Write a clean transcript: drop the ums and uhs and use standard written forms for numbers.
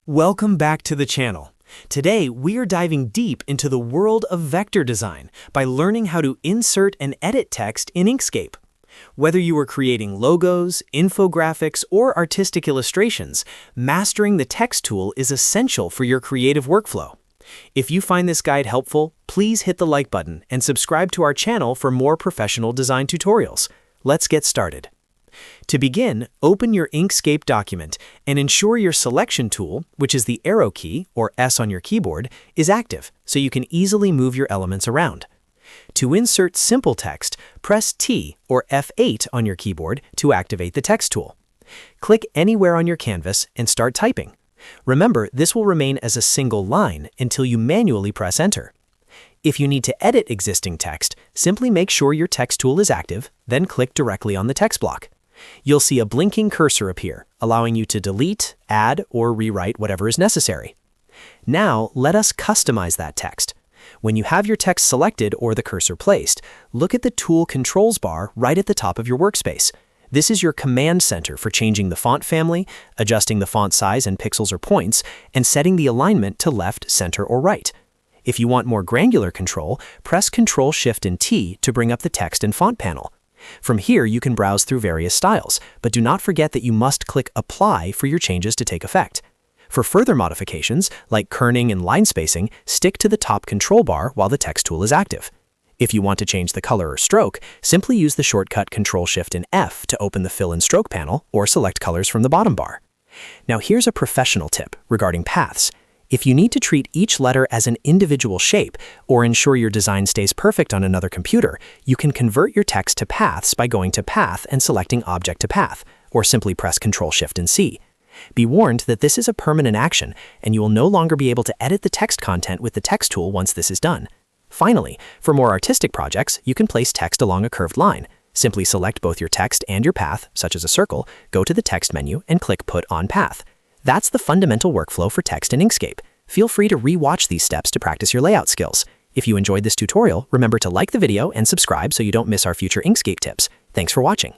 Welcome back to the channel. Today, we are diving deep into the world of vector design by learning how to insert and edit text in Inkscape. Whether you are creating logos, infographics, or artistic illustrations, mastering the text tool is essential for your creative workflow. If you find this guide helpful, please hit the like button and subscribe to our channel for more professional design tutorials. Let's get started. To begin, open your Inkscape document and ensure your selection tool, which is the arrow key, or S on your keyboard, is active so you can easily move your elements around. To insert simple text, press T or F8 on your keyboard to activate the text tool. Click anywhere on your canvas and start typing. Remember, this will remain as a single line until you manually press Enter. If you need to edit existing text, simply make sure your text tool is active, then click directly on the text block. You'll see a blinking cursor appear, allowing you to delete, add, or rewrite whatever is necessary. Now, let us customize that text. When you have your text selected or the cursor placed, look at the Tool Controls bar right at the top of your workspace. This is your command center for changing the font family, adjusting the font size in pixels or points, and setting the alignment to left, center, or right. If you want more granular control, press Ctrl-Shift and T to bring up the text and font panel. From here, you can browse through various styles, but do not forget that you must click Apply for your changes to take effect. For further modifications, like kerning and line spacing, stick to the top control bar while the text tool is active. If you want to change the color or stroke, simply use the shortcut Ctrl-Shift and F to open the Fill and Stroke panel or select colors from the bottom bar. Now here's a professional tip regarding paths. If you need to treat each letter as an individual shape or ensure your design stays perfect on another computer, you can convert your text to paths by going to Path and selecting Object to Path, or simply press Ctrl-Shift and C. Be warned that this is a permanent action, and you will no longer be able to edit the text content with the text tool once this is done. Finally, for more artistic projects, you can place text along a curved line. Simply select both your text and your path, such as a circle, go to the text menu, and click Put on Path. That's the fundamental workflow for text in Inkscape. Feel free to re-watch these steps to practice your layout skills. If you enjoyed this tutorial, remember to like the video and subscribe so you don't miss our future Inkscape tips. Thanks for watching.